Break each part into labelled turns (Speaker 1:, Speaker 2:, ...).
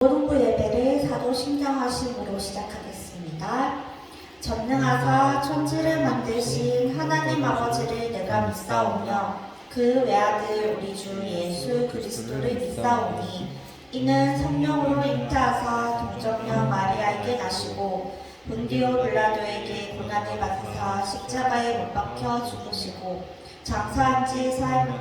Speaker 1: 고등부 예배를 사도신경하심으로 시작하겠습니다. 전능하사 천지를 만드신 하나님 아버지를 내가 믿사오며 그 외아들 우리 주 예수 그리스도를 믿사오니 이는 성령으로 잉태하사 동정녀 마리아에게 나시고 본디오 빌라도에게 고난을 받으사 십자가에 못 박혀 죽으시고 장사한 지 사흘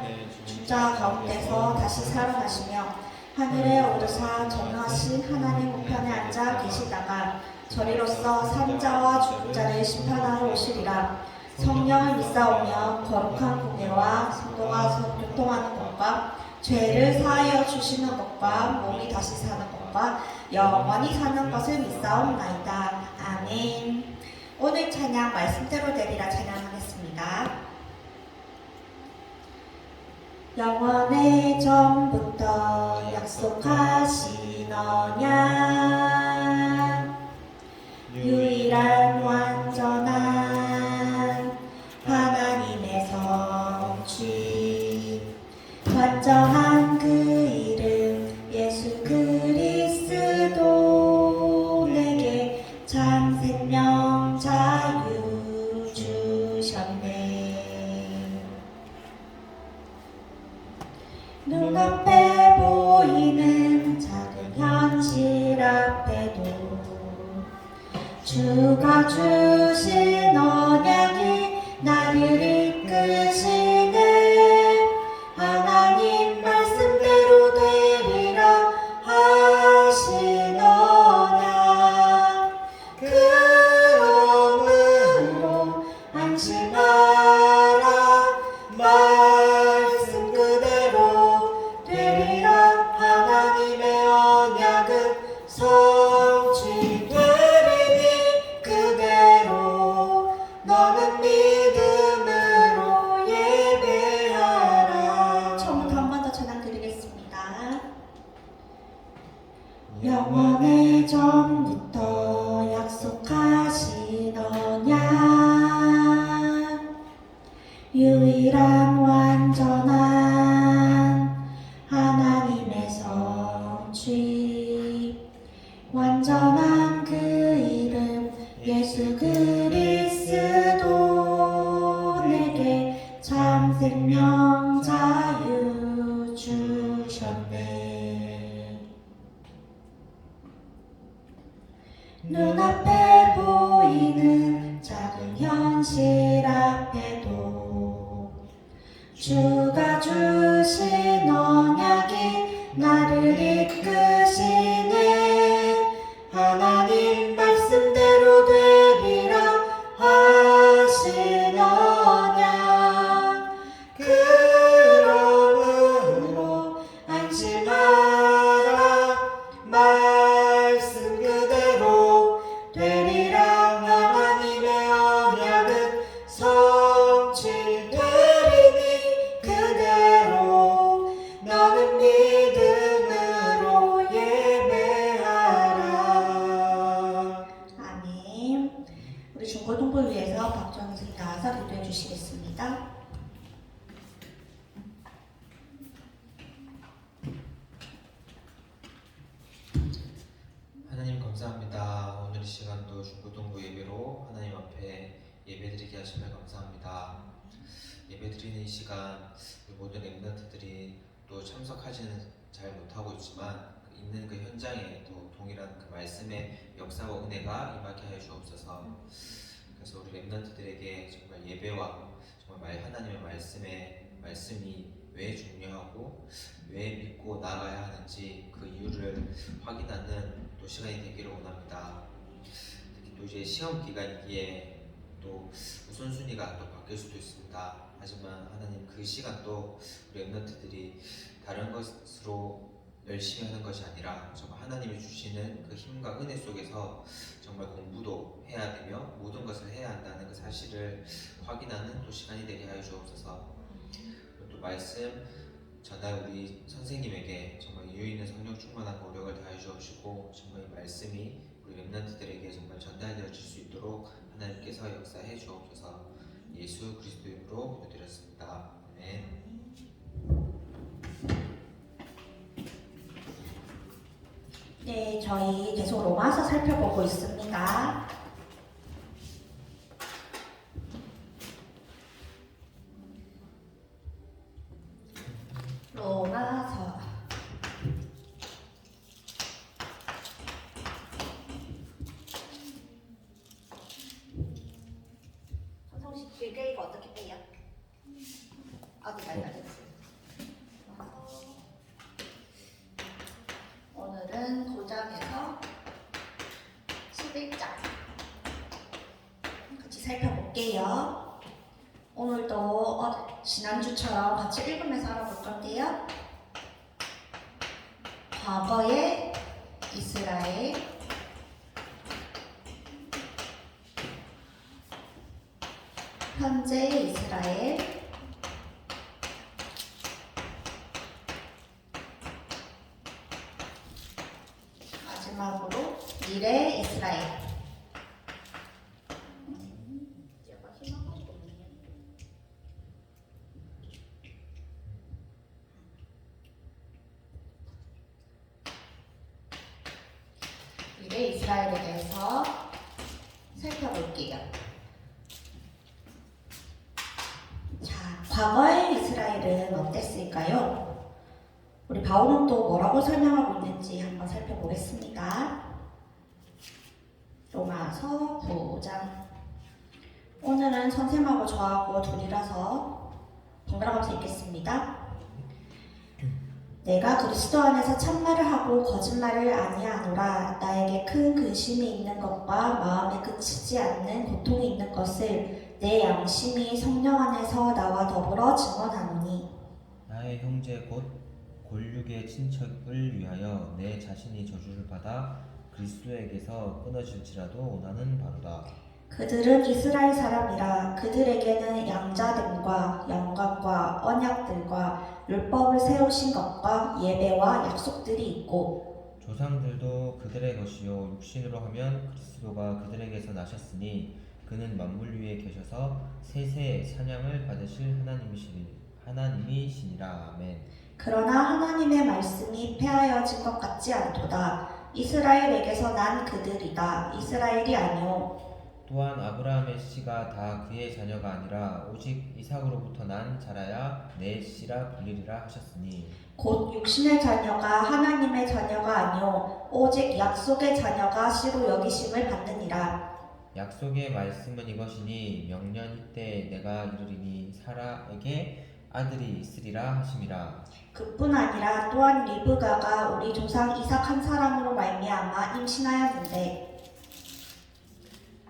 Speaker 1: 죽자 가운데서 다시 살아나시며 하늘에 오르사 전능하신 하나님 우편에 앉아 계시다가 저리로서 산자와 죽은 자를 심판하러 오시리라. 성령을 믿사오며 거룩한 공예와 성도가 교통하는 것과 죄를 사하여 주시는 것과 몸이 다시 사는 것과 영원히 사는 것을 믿사옵나이다. 아멘. 오늘 찬양 말씀대로 되리라 찬양하겠습니다. 영원의 전부터 약속하신 언약 유일한 완전한 하나님의 성취 완전한 그 이름 예수 그리스도 내게 참 생명 자유 주셨네. 눈앞에 보이는 작은 현실 앞에도 주가 주신 언약이 나를 이끄시네. 하나님 말씀대로 되리라 하신 언약 그러므로 안심하라. 말씀 그대로 되리라. 하나님의 언약은 성취되리니 그대로 너는 믿음으로 예배하라. 처음부터 한 번 더 찬양 드리겠습니다. 영원의 전부터 약속하신 언약 유일한 완전한 하나님의 성취 완전한 그 이름 예수 그리스도 내게 참 생명 자유 주셨네. 눈앞에 보이는 작은 현실 앞에도 주가 주신 언약이 나를 이끄시네. 하나님 말씀대로 되리라 하신 언약 그러므로 안심하라. 말씀 그대로 되리라. 하나님의 언약은 성취되리니 그대로 너는 믿음으로 예배하라. 아멘. 우리 중고등부를 위해서 박정희 선생님 나와서 기도해 주시겠습니다.
Speaker 2: 하나님 감사합니다. 오늘 이 시간도 중고등부 예배로 하나님 앞에 예배드리게 하심을 감사합니다. 예배드리는 이 시간 모든 랩런트들이 또 참석하지는 잘 못하고 있지만 있는 그 현장에 또 동일한 그 말씀의 역사와 은혜가 임하게 하여 주옵소서. 그래서 우리 랩런트들에게 정말 예배와 정말 하나님의 말씀이 왜 중요하고 왜 믿고 나아가야 하는지 그 이유를 확인하는 또 시간이 되기를 원합니다. 특히 또 이제 시험 기간이기에 또 우선순위가 또 바뀔 수도 있습니다. 하지만 하나님 그 시간도 우리 랩런트들이 다른 것으로 열심히 하는 것이 아니라 정말 하나님이 주시는 그 힘과 은혜 속에서 정말 공부도 해야 되며 모든 것을 해야 한다는 그 사실을 확인하는 또 시간이 되게 하여 주옵소서. 또 말씀 전할 우리 선생님에게 정말 이유 있는 성령 충만한 노력을 다해 주시고 정말 이 말씀이 우리 렘넌트들에게 정말 전달되어질 수 있도록 하나님께서 역사해 주옵소서. 예수 그리스도 이름으로 기도드렸습니다. 아멘.
Speaker 1: 네, 저희 계속 로마서 살펴보고 있습니다. 로마서. 선성씨 길게 이거 어떻게 빼요? 어디 알려주세요. 오늘은 9장에서 11장 같이 살펴볼게요. 오늘도 지난주처럼 같이 읽으면서 알아볼 건데요. 과거의 이스라엘, 현재의 이스라엘, 마지막으로 미래의 이스라엘. 미래 이스라엘에 대해서 살펴볼게요. 자, 과거의 이스라엘은 어땠을까요? 우리 바울은 또 뭐라고 설명하고 있는지 한번 살펴보겠습니다. 로마서 9장. 오늘은 선생님하고 저하고 둘이라서 번갈아가면서 읽겠습니다. 내가 그리스도 안에서 참말을 하고 거짓말을 아니하노라. 나에게 큰 근심이 있는 것과 마음에 그치지 않는 고통이 있는 것을 내 양심이 성령 안에서 나와 더불어 증언하노니.
Speaker 3: 나의 형제 곧 골육의 친척을 위하여 내 자신이 저주를 받아 그리스도에게서 끊어질지라도 원하는 바로다.
Speaker 1: 그들은 이스라엘 사람이라. 그들에게는 양자됨과 영광과 언약들과 율법을 세우신 것과 예배와 약속들이 있고,
Speaker 3: 조상들도 그들의 것이요 육신으로 하면 그리스도가 그들에게서 나셨으니 그는 만물 위에 계셔서 세세의 사냥을 받으실 하나님이시니라. 아멘.
Speaker 1: 그러나 하나님의 말씀이 폐하여진 것 같지 않도다. 이스라엘에게서 난 그들이다. 이스라엘이 아니오.
Speaker 3: 또한 아브라함의 씨가 다 그의 자녀가 아니라 오직 이삭으로부터 난 자라야 내 씨라 불리리라 하셨으니
Speaker 1: 곧 육신의 자녀가 하나님의 자녀가 아니오. 오직 약속의 자녀가 씨로 여기심을 받느니라.
Speaker 3: 약속의 말씀은 이것이니 명년 이때에 내가 이르리니 사라에게 아들이 있으리라 하심이라.
Speaker 1: 그뿐 아니라 또한 리브가가 우리 조상 이삭 한 사람으로 말미암아 임신하였는데,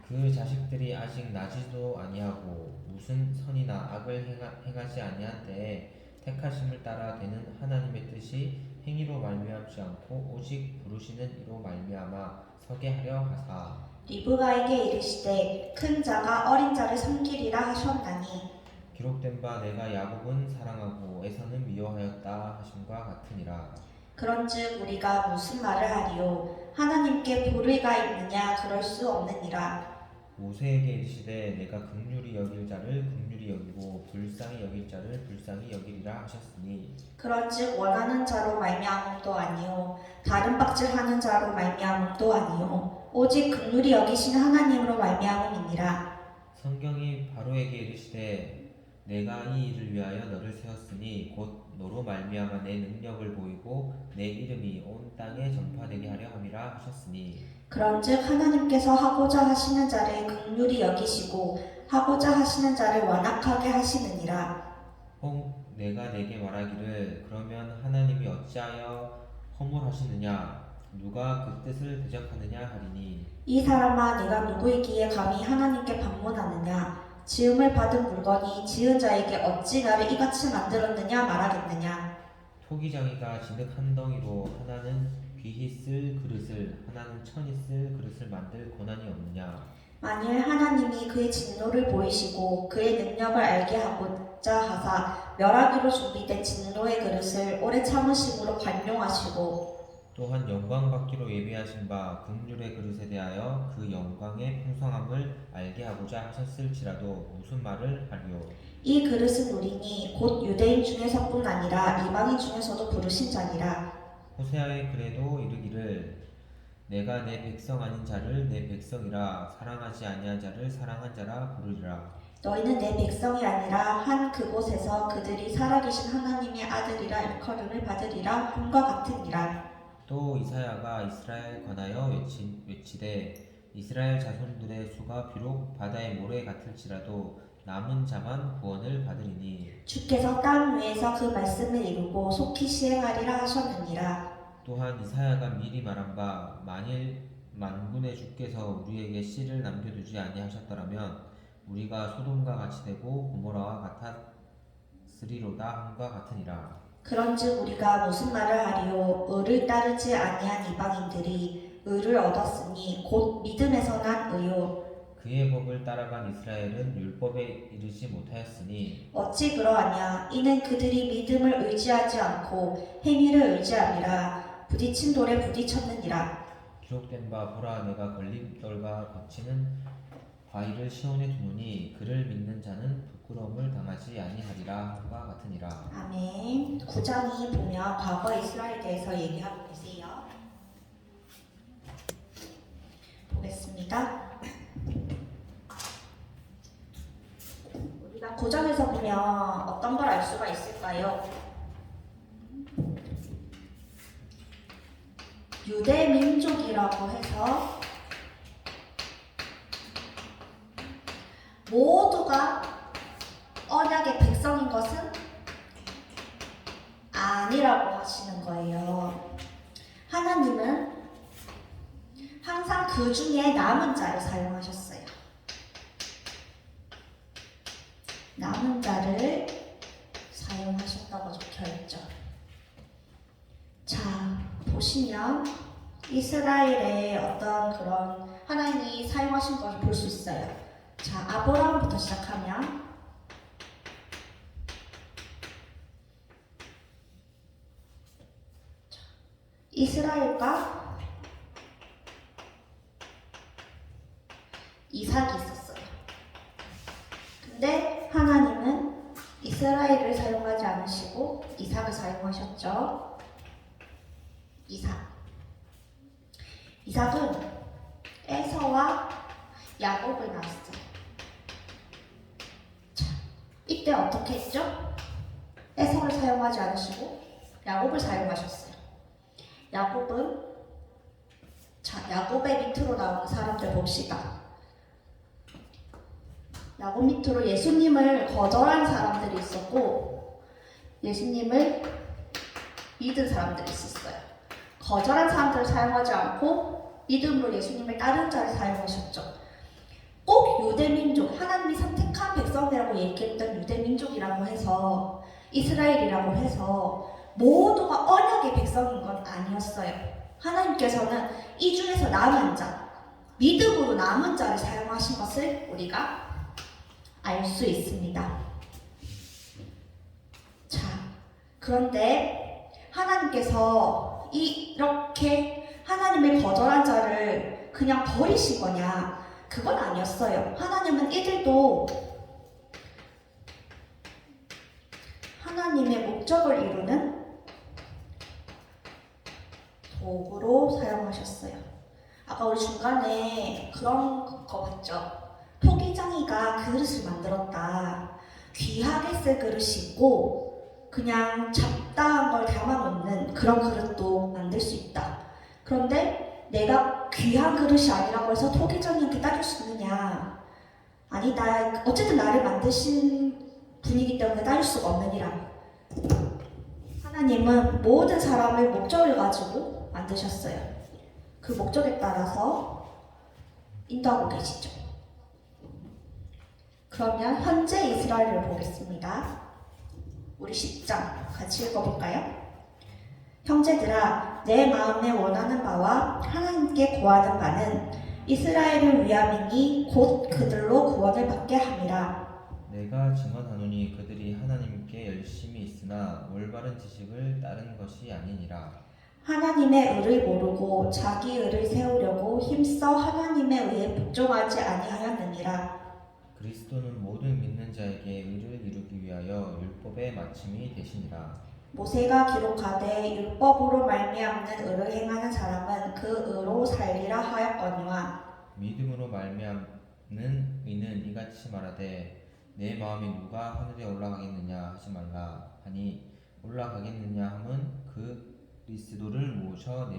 Speaker 3: 그 자식들이 아직 나지도 아니하고 무슨 선이나 악을 행하지 아니한 때에 택하심을 따라 되는 하나님의 뜻이 행위로 말미암지 않고 오직 부르시는 이로 말미암아 서게 하려 하사.
Speaker 1: 리브가에게 이르시되 큰 자가 어린 자를 섬기리라 하셨나니.
Speaker 3: 기록된 바 내가 야곱은 사랑하고 에서는 미워하였다 하심과 같으니라.
Speaker 1: 그런즉 우리가 무슨 말을 하리요? 하나님께 불의가 있느냐? 그럴 수 없느니라.
Speaker 3: 모세에게 이르시되 내가 긍휼히 여길 자를 긍휼히 여기고 불쌍히 여길 자를 불쌍히 여기리라 하셨으니
Speaker 1: 그런즉 원하는 자로 말미암음도 아니요 다른 박질하는 자로 말미암음도 아니요 오직 긍휼히 여기신 하나님으로 말미암음이니라.
Speaker 3: 성경이 바로에게 이르시되 내가 이 일을 위하여 너를 세웠으니 곧 너로 말미암아 내 능력을 보이고 내 이름이 온 땅에 전파되게 하려 함이라 하셨으니
Speaker 1: 그런즉 하나님께서 하고자 하시는 자를 긍휼히 여기시고 하고자 하시는 자를 완악하게 하시느니라.
Speaker 3: 혹 내가 내게 말하기를 그러면 하나님이 어찌하여 허물하시느냐 누가 그 뜻을 대적하느냐 하리니
Speaker 1: 이 사람아, 네가 누구이기에 감히 하나님께 반문하느냐? 지음을 받은 물건이 지은 자에게 어찌 나를 이같이 만들었느냐 말하겠느냐?
Speaker 3: 토기장이가 진흙 한 덩이로 하나는 귀히 쓸 그릇을 하나는 천이 쓸 그릇을 만들 고난이 없느냐.
Speaker 1: 만일 하나님이 그의 진노를 보이시고 그의 능력을 알게 하고자 하사 멸하기로 준비된 진노의 그릇을 오래 참으심으로 관용하시고
Speaker 3: 또한 영광 받기로 예비하신 바 긍휼의 그릇에 대하여 그 영광의 풍성함을 알게 하고자 하셨을지라도 무슨 말을 하리요.
Speaker 1: 이 그릇은 우리니 곧 유대인 중에서뿐 아니라 이방인 중에서도 부르신 자니라.
Speaker 3: 호세아의 글에도 이르기를 내가 내 백성 아닌 자를 내 백성이라 사랑하지 아니한 자를 사랑한 자라 부르리라.
Speaker 1: 너희는 내 백성이 아니라 한 그곳에서 그들이 살아계신 하나님의 아들이라 일컬음을 받으리라 함과 같으니라.
Speaker 3: 또 이사야가 이스라엘 관하여 외치되 이스라엘 자손들의 수가 비록 바다의 모래 같을지라도 남은 자만 구원을 받으리니.
Speaker 1: 주께서 땅 위에서 그 말씀을 이루고 속히 시행하리라 하셨느니라.
Speaker 3: 또한 이사야가 미리 말한 바 만일 만군의 주께서 우리에게 씨를 남겨두지 아니하셨더라면 우리가 소돔과 같이 되고 고모라와 같았으리로다 함과 같으니라.
Speaker 1: 그런즉 우리가 무슨 말을 하리요? 의를 따르지 아니한 이방인들이 의를 얻었으니 곧 믿음에서 난 의요.
Speaker 3: 그의 법을 따라간 이스라엘은 율법에 이르지 못하였으니.
Speaker 1: 어찌 그러하냐? 이는 그들이 믿음을 의지하지 않고 행위를 의지함이라. 부딪힌 돌에 부딪혔느니라.
Speaker 3: 기록된 바 보라 내가 걸림돌과 거치는 바위를 시온에 두노니 그를 믿는 자는 부끄러움을 당하지 아니하리라 함과 같으니라.
Speaker 1: 아멘. 9장이 보면 과거 이스라엘에 대해서 얘기하고 계세요. 보겠습니다. 우리가 9장에서 보면 어떤 걸 알 수가 있을까요? 유대 민족이라고 해서 모두가 언약의 백성인 것은 아니라고 하시는 거예요. 하나님은 항상 그 중에 남은 자를 사용하셨어요. 남은 자를 사용하셨다고 적혀있죠. 자, 보시면 이스라엘의 어떤 그런 하나님이 사용하신 것을 볼 수 있어요. 자, 아브라함부터 시작하면 이스라엘과 이삭이 있었어요. 근데 하나님은 이스라엘을 사용하지 않으시고 이삭을 사용하셨죠. 이삭은 에서와 야곱을 낳았어요. 자, 이때 어떻게 했죠? 에서를 사용하지 않으시고 야곱을 사용하셨어요. 야곱의 밑으로 나오는 사람들 봅시다. 야곱 밑으로 예수님을 거절한 사람들이 있었고 예수님을 믿은 사람들이 있었어요. 거절한 사람들을 사용하지 않고 믿음으로 예수님을 따르는 자를 사용하셨죠. 꼭 유대민족, 하나님이 선택한 백성이라고 얘기했던 유대민족이라고 해서 이스라엘이라고 해서 모두가 언약의 백성인 건 아니었어요. 하나님께서는 이 중에서 남은 자, 믿음으로 남은 자를 사용하신 것을 우리가 알 수 있습니다. 자, 그런데 하나님께서 이렇게 하나님을 거절한 자를 그냥 버리신 거냐? 그건 아니었어요. 하나님은 이들도 하나님의 목적을 이루는 도구로 사용하셨어요. 아까 우리 중간에 그런 거 봤죠? 토기장이가 그릇을 만들었다. 귀하게 쓸 그릇이 있고 그냥 잡다한 걸 담아놓는 그런 그릇도 만들 수 있다. 그런데 내가 귀한 그릇이 아니라고 해서 토기장이한테 따줄 수 있느냐? 아니다. 어쨌든 나를 만드신 분이기 때문에 따질 수가 없느니라. 하나님은 모든 사람을 목적을 가지고 만드셨어요. 그 목적에 따라서 인도하고 계시죠. 그러면 현재 이스라엘을 보겠습니다. 우리 10장 같이 읽어볼까요? 형제들아, 내 마음에 원하는 바와 하나님께 구하는 바는 이스라엘을 위함이니 곧 그들로 구원을 받게 함이라.
Speaker 3: 내가 증언하노니 그들이 하나님께 열심히 있으나 올바른 지식을 따른 것이 아니니라.
Speaker 1: 하나님의 의를 모르고 자기 의를 세우려고 힘써 하나님의 의에 복종하지 아니하였느니라.
Speaker 3: 그리스도는 모든 믿는 자에게 의를 이루기 위하여 율법의 마침이 되시니라.
Speaker 1: 모세가 기록하되 율법으로 말미암는 의를 행하는 사람은 그 의로 살리라 하였거니와
Speaker 3: 믿음으로 말미암는 이는 이같이 말하되 내 마음이 누가 하늘에 올라가겠느냐 하지 말라 하니 올라가겠느냐 함은 그리스도를 모셔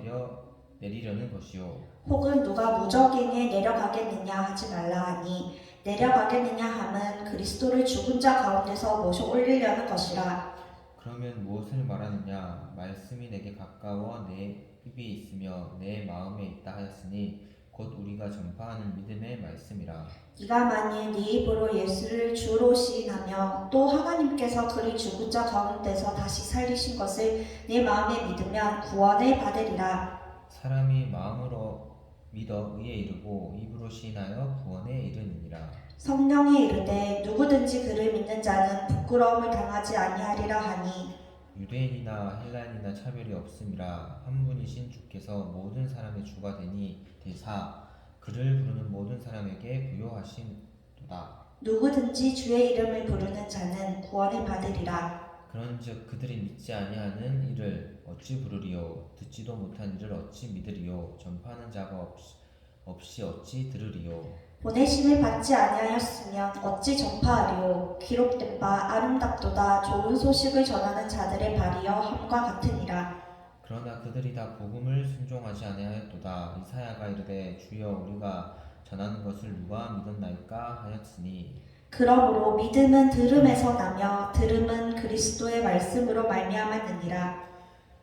Speaker 3: 내리려는 것이요
Speaker 1: 혹은 누가 무적인에 내려가겠느냐 하지 말라 하니 내려가겠느냐 함은 그리스도를 죽은 자 가운데서 모셔 올리려는 것이라.
Speaker 3: 그러면 무엇을 말하느냐 말씀이 내게 가까워 내 입에 있으며 내 마음에 있다 하였으니 곧 우리가 전파하는 믿음의 말씀이라.
Speaker 1: 네가 만일 네 입으로 예수를 주로 시인하며 또 하나님께서 그를 죽은 자 가운데서 다시 살리신 것을 내 마음에 믿으면 구원을 받으리라.
Speaker 3: 사람이 마음으로 믿어 의에 이르고 입으로 시인하여 구원에 이르느니라.
Speaker 1: 성령이 이르되 누구든지 그를 믿는 자는 부끄러움을 당하지 아니하리라 하니
Speaker 3: 유대인이나 헬라인이나 차별이 없음이라 한 분이신 주께서 모든 사람의 주가 되니 대사 그를 부르는 모든 사람에게 부요하신도다.
Speaker 1: 누구든지 주의 이름을 부르는 자는 구원을 받으리라.
Speaker 3: 그런즉 그들이 믿지 아니하는 이를 어찌 부르리요 듣지도 못한 이를 어찌 믿으리요 전파하는 자가 없이 어찌 들으리요.
Speaker 1: 보내심을 받지 아니하였으면 어찌 전파하리요. 기록된 바 아름답도다 좋은 소식을 전하는 자들의 발이여 함과 같으니라.
Speaker 3: 그러나 그들이 다 복음을 순종하지 아니하였도다. 이사야가 이르되 주여 우리가 전하는 것을 누가 믿었나이까 하였으니
Speaker 1: 그러므로 믿음은 들음에서 나며 들음은 그리스도의 말씀으로 말미암았느니라.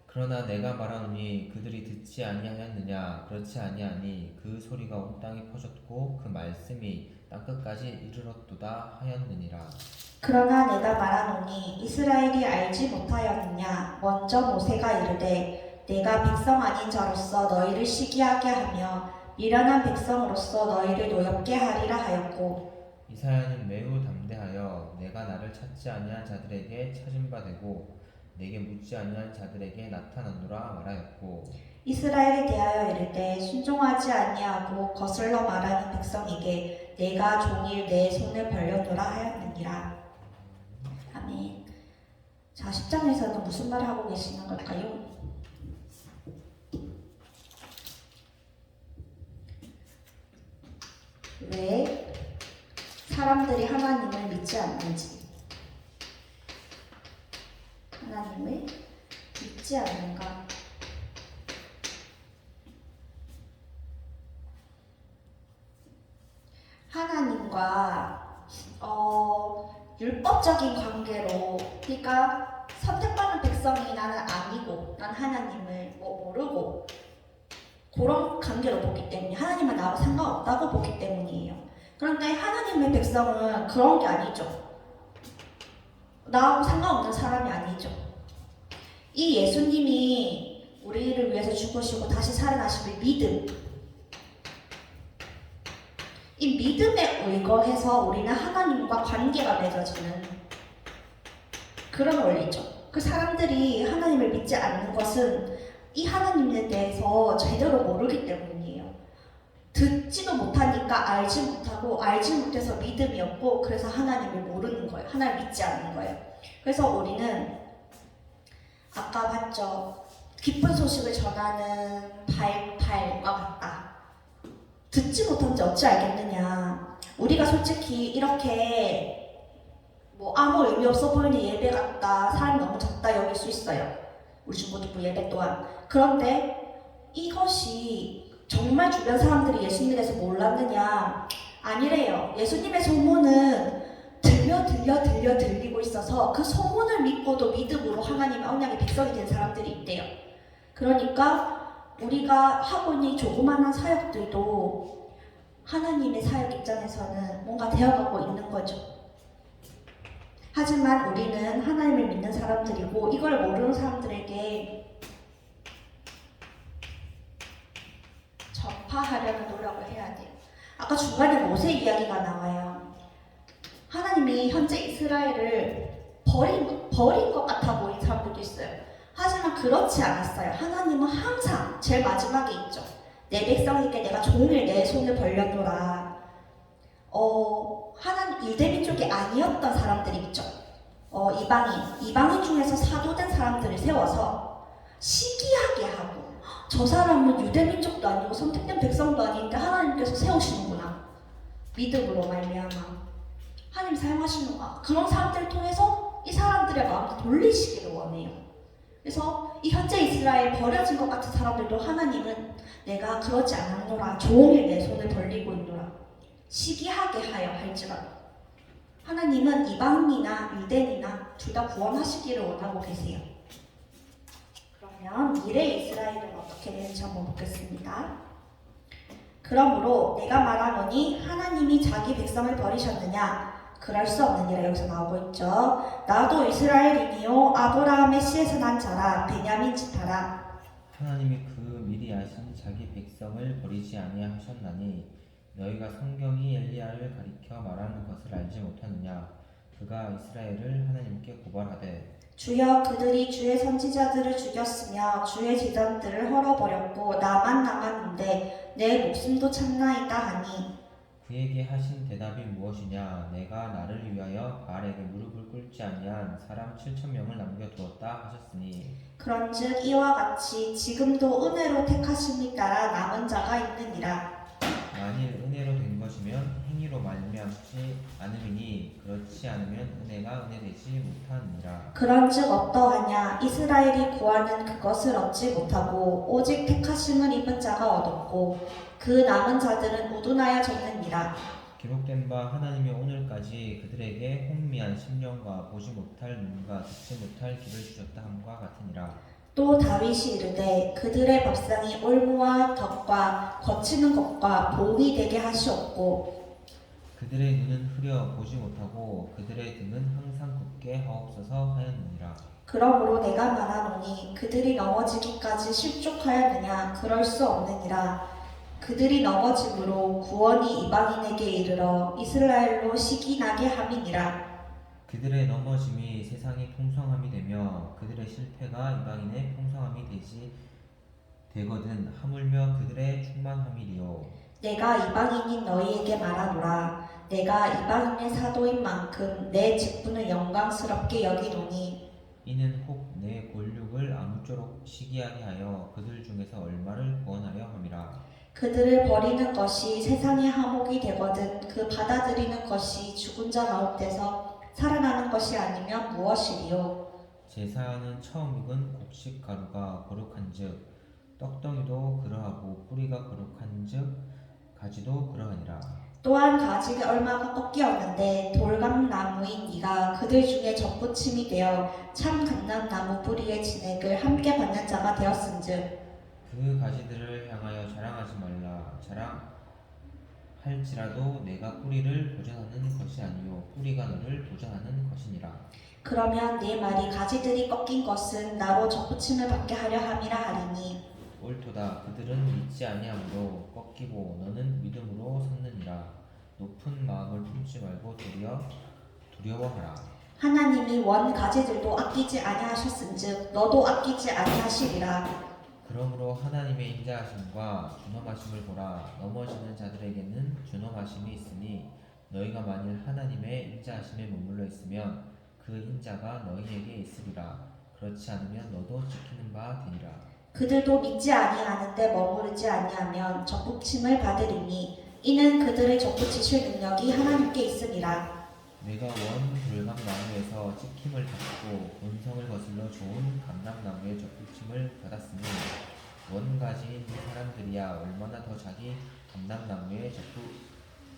Speaker 3: 그러나 내가 말하노니 그들이 듣지 아니하였느냐 그렇지 아니하니 그 소리가 온 땅에 퍼졌고 그 말씀이 땅끝까지 이르렀도다 하였느니라.
Speaker 1: 그러나 내가 말하노니 이스라엘이 알지 못하였느냐. 먼저 모세가 이르되 내가 백성 아닌 자로서 너희를 시기하게 하며 미련한 백성으로서 너희를 노엽게 하리라 하였고
Speaker 3: 이사야는 매우 담대하여 내가 나를 찾지 아니한 자들에게 찾은 바 되고 내게 묻지 아니한 자들에게 나타나노라 말하였고
Speaker 1: 이스라엘에 대하여 이르되 순종하지 아니하고 거슬러 말하는 백성에게 내가 종일 내 손을 벌려놓으라 하였느니라. 아멘. 자, 10장에서는 무슨 말을 하고 계시는 걸까요? 왜 사람들이 하나님을 믿지 않는지, 하나님을 믿지 않는가? 하나님과 율법적인 관계로, 그러니까 선택받은 백성이 나는 아니고 난 하나님을 모르고 그런 관계로 보기 때문에 하나님은 나하고 상관없다고 보기 때문이에요. 그런데 하나님의 백성은 그런 게 아니죠. 나하고 상관없는 사람이 아니죠. 이 예수님이 우리를 위해서 죽으시고 다시 살아나심을 믿음, 이 믿음에 의거해서 우리는 하나님과 관계가 맺어지는 그런 원리죠. 그 사람들이 하나님을 믿지 않는 것은 이 하나님에 대해서 제대로 모르기 때문이에요. 듣지도 못하니까 알지 못하고 알지 못해서 믿음이 없고 그래서 하나님을 모르는 거예요. 하나님을 믿지 않는 거예요. 그래서 우리는 아까 봤죠. 기쁜 소식을 전하는 발과 같다. 듣지 못한지 어찌 알겠느냐. 우리가 솔직히 이렇게 아무 의미 없어 보이는 예배 같다, 사람이 너무 적다 여길 수 있어요. 우리 중고등부 예배 또한. 그런데 이것이 정말 주변 사람들이 예수님에 대해서 몰랐느냐? 아니래요. 예수님의 소문은 들리고 있어서 그 소문을 믿고도 믿음으로 하나님의 언약의 백성이 된 사람들이 있대요. 그러니까 우리가 하고 있는 이 조그마한 사역들도 하나님의 사역 입장에서는 뭔가 되어가고 있는 거죠. 하지만 우리는 하나님을 믿는 사람들이고 이걸 모르는 사람들에게 전파하려는 노력을 해야 돼요. 아까 중간에 모세 이야기가 나와요. 하나님이 현재 이스라엘을 버린 것 같아 보이는 사람들도 있어요. 하지만 그렇지 않았어요. 하나님은 항상 제일 마지막에 있죠. 내 백성에게 내가 종일 내 손을 벌려놓으라. 하나님 유대민 쪽이 아니었던 사람들이 있죠. 이방인 중에서 사도된 사람들을 세워서 시기하게 하고 저 사람은 유대민족도 아니고 선택된 백성도 아닌데 하나님께서 세우시는구나. 믿음으로 말미암아 하나님 사용하시는구나. 그런 사람들을 통해서 이 사람들의 마음을 돌리시기를 원해요. 그래서 이 현재 이스라엘 버려진 것 같은 사람들도 하나님은 내가 그러지 않았노라. 종일 내 손을 벌리고 있노라. 시기하게 하여 할지라도 하나님은 이방인이나 유대인이나 둘 다 구원하시기를 원하고 계세요. 그러면 미래 이스라엘은 어떻게 되는지 한번 보겠습니다. 그러므로 내가 말하노니 하나님이 자기 백성을 버리셨느냐? 그럴 수 없느니라. 여기서 나오고 있죠. 나도 이스라엘이니요 아브라함의 씨에서 난 자라 베냐민 지파라.
Speaker 3: 하나님이 그 미리 아신 자기 백성을 버리지 아니하셨나니 너희가 성경이 엘리야를 가리켜 말하는 것을 알지 못하느냐? 그가 이스라엘을 하나님께 고발하되
Speaker 1: 주여 그들이 주의 선지자들을 죽였으며 주의 제단들을 헐어버렸고 나만 남았는데 내 목숨도 참나이다 하니
Speaker 3: 그에게 하신 대답이 무엇이냐? 내가 나를 위하여 바알에게 무릎을 꿇지 아니한 사람 7,000명을 남겨두었다 하셨으니
Speaker 1: 그런즉 이와 같이 지금도 은혜로 택하심이 따라 남은 자가 있느니라.
Speaker 3: 만일 은혜로 된 것이면 행위로 말미암지 않음이니 그렇지 않으면 은혜가 은혜되지 못하느니라.
Speaker 1: 그런즉 어떠하냐? 이스라엘이 구하는 그것을 얻지 못하고 오직 택하심을 입은 자가 얻었고 그 남은 자들은 우둔하여 적느니라.
Speaker 3: 기록된 바 하나님이 오늘까지 그들에게 혼미한 심령과 보지 못할 눈과 듣지 못할 귀를 주셨다 함과 같으니라.
Speaker 1: 또 다윗이 이르되 그들의 밥상이 올무와 덕과 거치는 것과 복이 되게 하시옵고
Speaker 3: 그들의 눈은 흐려 보지 못하고 그들의 등은 항상 굳게 하옵소서 하였느니라.
Speaker 1: 그러므로 내가 말하노니 그들이 넘어지기까지 실족하였느냐? 그럴 수 없느니라. 그들이 넘어짐으로 구원이 이방인에게 이르러 이스라엘로 시기나게 함이니라.
Speaker 3: 그들의 넘어짐이 세상의 풍성함이 되며 그들의 실패가 이방인의 풍성함이 되거든 하물며 그들의 충만함이리요.
Speaker 1: 내가 이방인인 너희에게 말하노라. 내가 이방인의 사도인 만큼 내 직분을 영광스럽게 여기노니
Speaker 3: 이는 혹 내 권력을 아무쪼록 시기하게 하여 그들 중에서 얼마를 구원하려 함이라.
Speaker 1: 그들을 버리는 것이 세상의 화목이 되거든 그 받아들이는 것이 죽은 자 가운데서 살아나는 것이 아니면 무엇이리요.
Speaker 3: 제사는 처음 익은 곡식 가루가 거룩한즉 떡덩이도 그러하고 뿌리가 거룩한즉 가지도 그러하니라.
Speaker 1: 또한 가지가 얼마가 꺾이었는데 돌감나무인 네가 그들 중에 접붙임이 되어 참 감람나무 뿌리의 진액을 함께 받는 자가 되었은즉
Speaker 3: 그 가지들을 향하여 자랑하지 말라. 자랑할지라도 내가 뿌리를 도전하는 것이 아니요 뿌리가 너를 도전하는 것이니라.
Speaker 1: 그러면 네 말이 가지들이 꺾인 것은 나로 접붙임을 받게 하려 함이라 하리니
Speaker 3: 옳도다. 그들은 믿지 아니하므로 꺾이고 너는 믿음으로 섰느니라. 높은 마음을 품지 말고 두려워하라.
Speaker 1: 하나님이 원 가지들도 아끼지 아니하셨은즉 너도 아끼지 아니하시리라.
Speaker 3: 그러므로 하나님의 인자하심과 준엄하심을 보라. 넘어지는 자들에게는 준엄하심이 있으니 너희가 만일 하나님의 인자하심에 머물러 있으면 그 인자가 너희에게 있으리라. 그렇지 않으면 너도 지키는 바 되리라.
Speaker 1: 그들도 믿지 아니하는데 머무르지 아니하면 접붙임을 받으리니 이는 그들의 접붙이실 능력이 하나님께 있음이라.
Speaker 3: 내가 원 돌감나무에서 찍힘을 받고 본성을 거슬러 좋은 감람나무의 접붙임을 받았으니 원가지인 이 사람들이야 얼마나 더 자기 감람나무의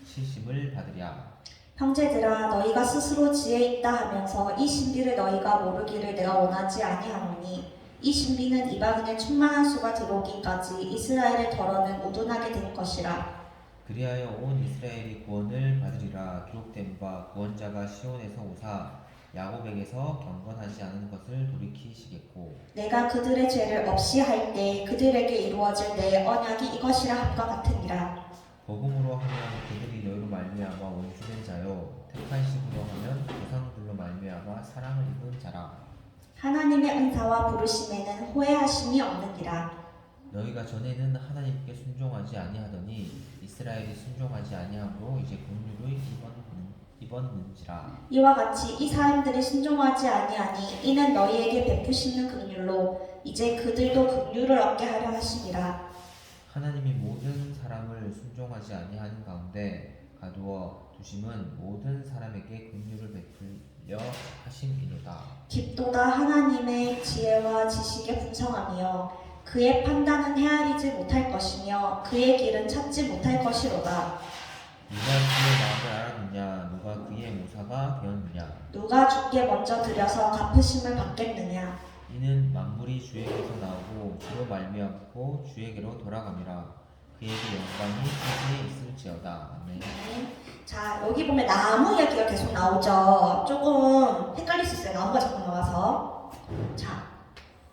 Speaker 3: 접붙이심을 받으랴.
Speaker 1: 형제들아 너희가 스스로 지혜 있다 하면서 이 신비를 너희가 모르기를 내가 원하지 아니하노니 이 신비는 이방인의 충만한 수가 들어오기까지 이스라엘을 덜어는 우둔하게 된 것이라.
Speaker 3: 그리하여 온 이스라엘이 구원을 받으리라. 기록된 바 구원자가 시온에서 오사 야곱에게서 경건하지 않은 것을 돌이키시겠고
Speaker 1: 내가 그들의 죄를 없이 할 때 그들에게 이루어질 내 언약이 이것이라 함과 같으니라.
Speaker 3: 복음으로 하면 그들이 너희로 말미암아 원수된 자요 택한 식으로 하면 조상들로 말미암아 사랑을 입은 자라.
Speaker 1: 하나님의 은사와 부르심에는 후회하심이 없느니라.
Speaker 3: 너희가 전에는 하나님께 순종하지 아니하더니 이스라엘이 순종하지 아니함으로 이제 긍휼을 입었는지라.
Speaker 1: 이와 같이 이 사람들이 순종하지 아니하니 이는 너희에게 베푸시는 긍휼로 이제 그들도 긍휼을 얻게 하려 하심이라.
Speaker 3: 하나님이 모든 사람을 순종하지 아니하는 가운데 가두어 두심은 모든 사람에게 긍휼을 베풀려 하심이로다.
Speaker 1: 깊도다 하나님의 지혜와 지식의 풍성함이여 그의 판단은 헤아리지 못할 것이며 그의 길은 찾지 못할 것이로다.
Speaker 3: 누가 그의 마음을 알았느냐? 누가 그의 모사가 되었느냐?
Speaker 1: 누가 주께 먼저 드려서 갚으심을 받겠느냐.
Speaker 3: 이는 만물이 주에게서 나오고 주로 말미암고 주에게로 돌아감이라. 그에게 영광이 천지에 있을지어다. 아멘.
Speaker 1: 자, 여기 보면 나무 이야기가 계속 나오죠. 조금 헷갈릴 수 있어요. 나무가 자꾸 나와서. 자,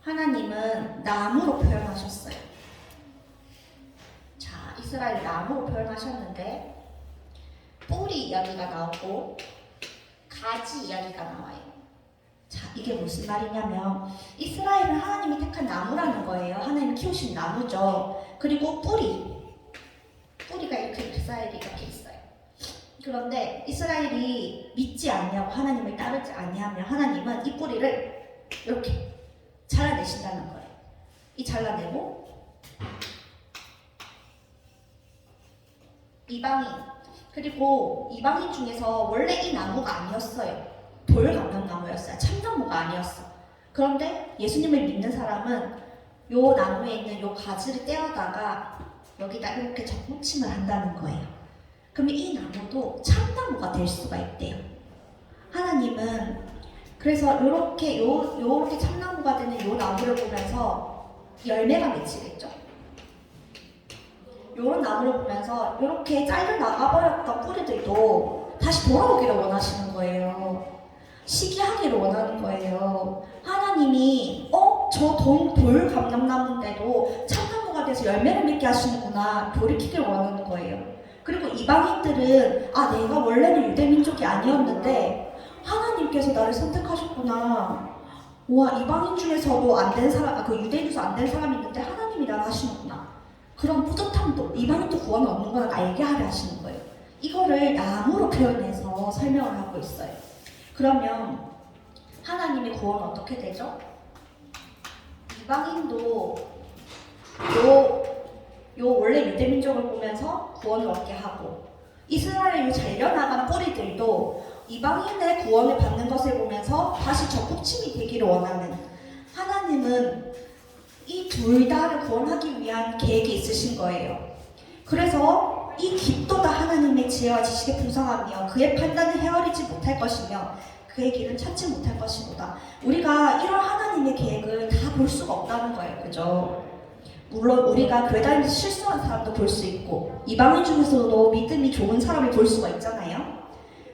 Speaker 1: 하나님은 나무로 표현하셨어요. 자, 이스라엘 나무로 표현하셨는데 뿌리 이야기가 나오고 가지 이야기가 나와요. 자, 이게 무슨 말이냐면 이스라엘은 하나님이 택한 나무라는 거예요. 하나님이 키우신 나무죠. 그리고 뿌리가 이렇게 이스라엘이 이렇게 있어요. 그런데 이스라엘이 믿지 않냐고 하나님을 따르지 아니하면 하나님은 이 뿌리를 이렇게 잘라내신다는 거예요. 이 잘라내고 이방인 그리고 이방인 중에서 원래 이 나무가 아니었어요. 돌감람나무였어요. 참나무가 아니었어. 그런데 예수님을 믿는 사람은 요 나무에 있는 요 가지를 떼어다가 여기다 이렇게 접붙임을 한다는 거예요. 그럼 이 나무도 참나무가 될 수가 있대요. 하나님은 그래서 요렇게 참나무가 되는 요 나무를 보면서 열매가 맺히겠죠. 요런 나무를 보면서 이렇게 잘려 나가버렸던 뿌리들도 다시 돌아오기를 원하시는 거예요. 시기하기를 원하는 거예요. 하나님이 저 돌감람나무인데도 참나무가 돼서 열매를 맺게 하시는구나 돌이키길 원하는 거예요. 그리고 이방인들은 내가 원래는 유대민족이 아니었는데 하나님께서 나를 선택하셨구나. 와, 이방인 중에서도 안 된 사람, 유대인에서 안 된 사람이 있는데 하나님이 나를 하시는구나. 그런 뿌듯함도 이방인도 구원을 얻는구나 알게 하려 하시는 거예요. 이거를 나무로 표현해서 설명을 하고 있어요. 그러면 하나님의 구원은 어떻게 되죠? 이방인도 요 원래 유대민족을 보면서 구원을 얻게 하고 이스라엘의 잘려나간 뿌리들도 이방인의 구원을 받는 것을 보면서 다시 적국침이 되기를 원하는 하나님은 이 둘 다를 구원하기 위한 계획이 있으신 거예요. 그래서 이 깊도다 하나님의 지혜와 지식의 풍성함이여 그의 판단을 헤아리지 못할 것이며 그의 길은 찾지 못할 것이로다. 우리가 이런 하나님의 계획을 다 볼 수가 없다는 거예요. 그죠? 물론 우리가 교회 다니면서 실수한 사람도 볼 수 있고 이방인 중에서도 믿음이 좋은 사람을 볼 수가 있잖아요.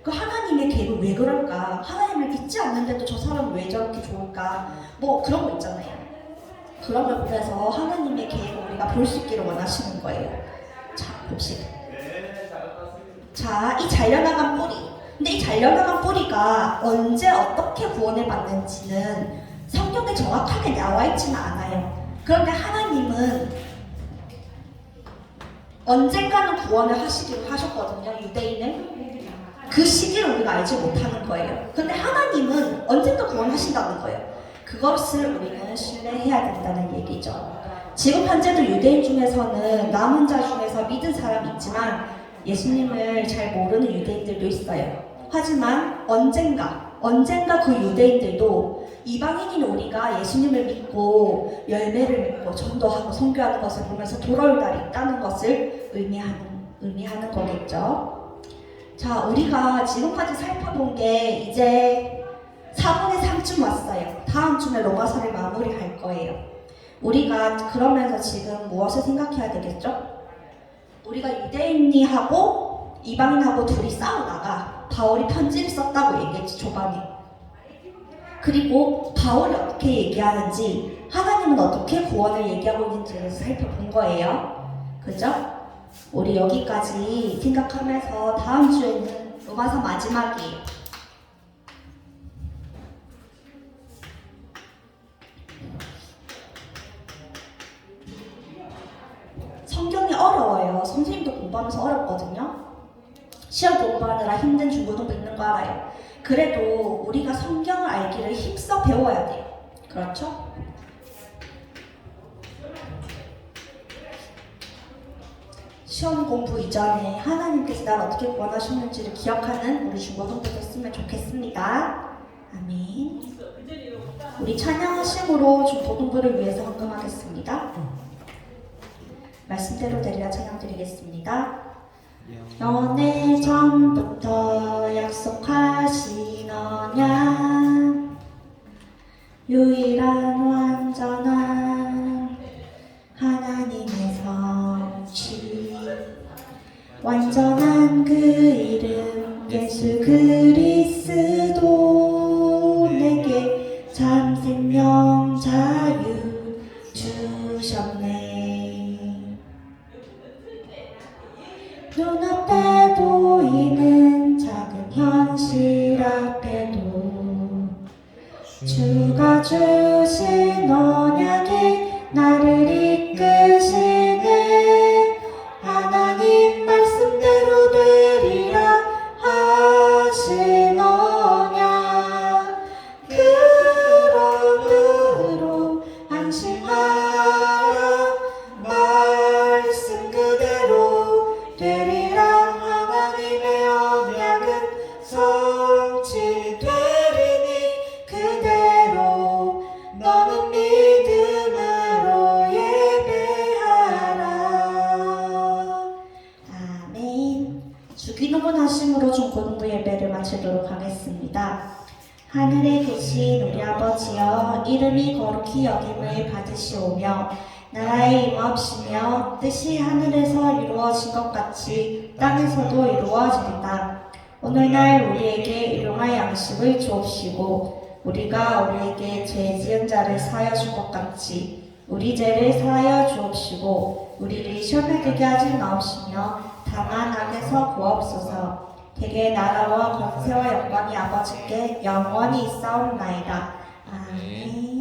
Speaker 1: 그 하나님의 계획은 왜 그럴까? 하나님을 믿지 않는데도 저 사람은 왜 저렇게 좋을까? 뭐 그런 거 있잖아요. 그런 걸 보면서 하나님의 계획을 우리가 볼 수 있기를 원하시는 거예요. 자, 봅시다. 자, 이 잘려나간 뿌리. 근데 이 잘려나간 뿌리가 언제 어떻게 구원을 받는지는 성경에 정확하게 나와 있지는 않아요. 그런데 하나님은 언젠가는 구원을 하시기로 하셨거든요. 유대인은 그 시기를 우리가 알지 못하는 거예요. 근데 하나님은 언젠가 구원하신다는 거예요. 그것을 우리는 신뢰해야 된다는 얘기죠. 지금 현재도 유대인 중에서는 남은 자 중에서 믿은 사람이 있지만 예수님을 잘 모르는 유대인들도 있어요. 하지만 언젠가 그 유대인들도 이방인인 우리가 예수님을 믿고 열매를 맺고 전도하고 선교하는 것을 보면서 돌아올 날이 있다는 것을 의미하는 거겠죠. 자, 우리가 지금까지 살펴본 게 이제 4분의 3쯤 왔어요. 다음 주에 로마서를 마무리할 거예요. 우리가 그러면서 지금 무엇을 생각해야 되겠죠? 우리가 유대인이하고 이방인하고 둘이 싸우다가 바울이 편지를 썼다고 얘기했지, 초반에. 그리고 바울이 어떻게 얘기하는지 하나님은 어떻게 구원을 얘기하고 있는지를 살펴본 거예요. 그죠? 우리 여기까지 생각하면서 다음 주에는 로마서 마지막이에요. 성경이 어려워요. 선생님도 공부하면서 어렵거든요. 시험 공부하느라 힘든 중고등부 있는 거 알아요. 그래도 우리가 성경을 알기를 힘써 배워야 돼요. 그렇죠? 시험 공부 이전에 하나님께서 나를 어떻게 구원하셨는지를 기억하는 우리 중고등부 됐으면 좋겠습니다. 아멘. 우리 찬양하심으로 중고등부를 위해서 헌금하겠습니다. 말씀대로 되리라 찬양 드리겠습니다. 연애 전부터 약속하신 언약, 유일한 완전한 하나님의 성취, 완전한 그 이름 예수 그리스도, 내게 참 생명 자유 주셨네. 눈앞에 보이는 작은 현실 앞에도 주가 주신 언약이 나를 이끄시네. 하나님 말씀대로 되리라 하신 언약, 그러므로 안심하라. 말씀 그대로 되리라. 하나님의 언약은 성취되리니 그대로 너는 믿음으로 예배하라. 아멘. 주기도문 하심으로 중고등부 예배를 마치도록 하겠습니다. 하늘에 계신 우리 아버지여, 이름이 거룩히 여김을 받으시오며 나라의 임하옵시며 뜻이 하늘에서 이루어진 것 같이 땅에서도 이루어지리다. 오늘날 우리에게 일용할 양식을 주옵시고 우리가 우리에게 죄 지은 자를 사하여 줄 것 같이 우리 죄를 사하여 주옵시고 우리를 시험에 들게 하지 마옵시며 다만 악에서 구하옵소서. 대개 나라와 권세와 영광이 아버지께 영원히 있사옵나이다. 아멘.